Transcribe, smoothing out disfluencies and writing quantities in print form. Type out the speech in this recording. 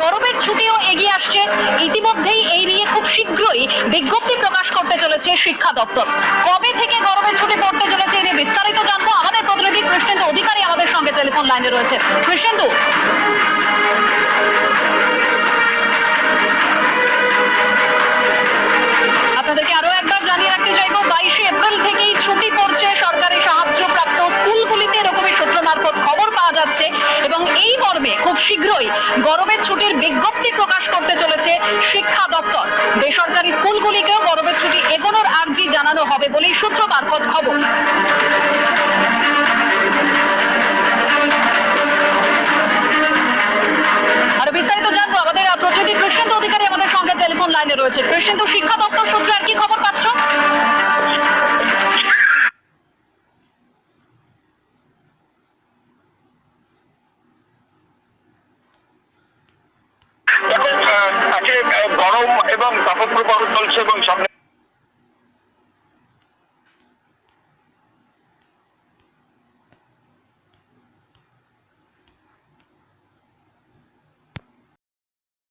গরমের ছুটিও এগিয়ে আসছে, ইতিমধ্যেই এই নিয়ে খুব শীঘ্রই বিজ্ঞপ্তি প্রকাশ করতে চলেছে শিক্ষা দপ্তর। কবে থেকে গরমের ছুটি পড়তে চলেছে এই নিয়ে বিস্তারিত জানবো। আমাদের প্রতিনিধি কৃষ্ণেন্দু অধিকারী আমাদের সঙ্গে টেলিফোন লাইনে রয়েছে। কৃষ্ণেন্দু, আপনাদেরকে আরো একবার জানিয়ে রাখতে চাইবো, 22শে এপ্রিল থেকেই ছুটি পড়ছে সরকারি সাহায্যপ্রাপ্ত স্কুলগুলিতে, এরকমই সূত্র মারফত খবর পাওয়া যাচ্ছে। এবং এই মর্মে খুব শীঘ্রই গরমের ছুটির বিজ্ঞপ্তি প্রকাশ করতে চলেছে শিক্ষা দপ্তর। বেসরকারি স্কুলগুলিকেও গরমের ছুটি এগোনোর আর্জি জানানো হবে বলেই সূত্র মারফত খবর। আরো বিস্তারিত জানবো, আমাদের প্রতিনিধি কৃষ্ণেন্দু অধিকারী আমাদের সঙ্গে টেলিফোন লাইনে রয়েছে। কৃষ্ণেন্দু, শিক্ষা দপ্তর সূত্রে আর কি খবর পাচ্ছ? এখন আজকে গরম এবং তাপপ্রবাহ চলছে এবং সামনে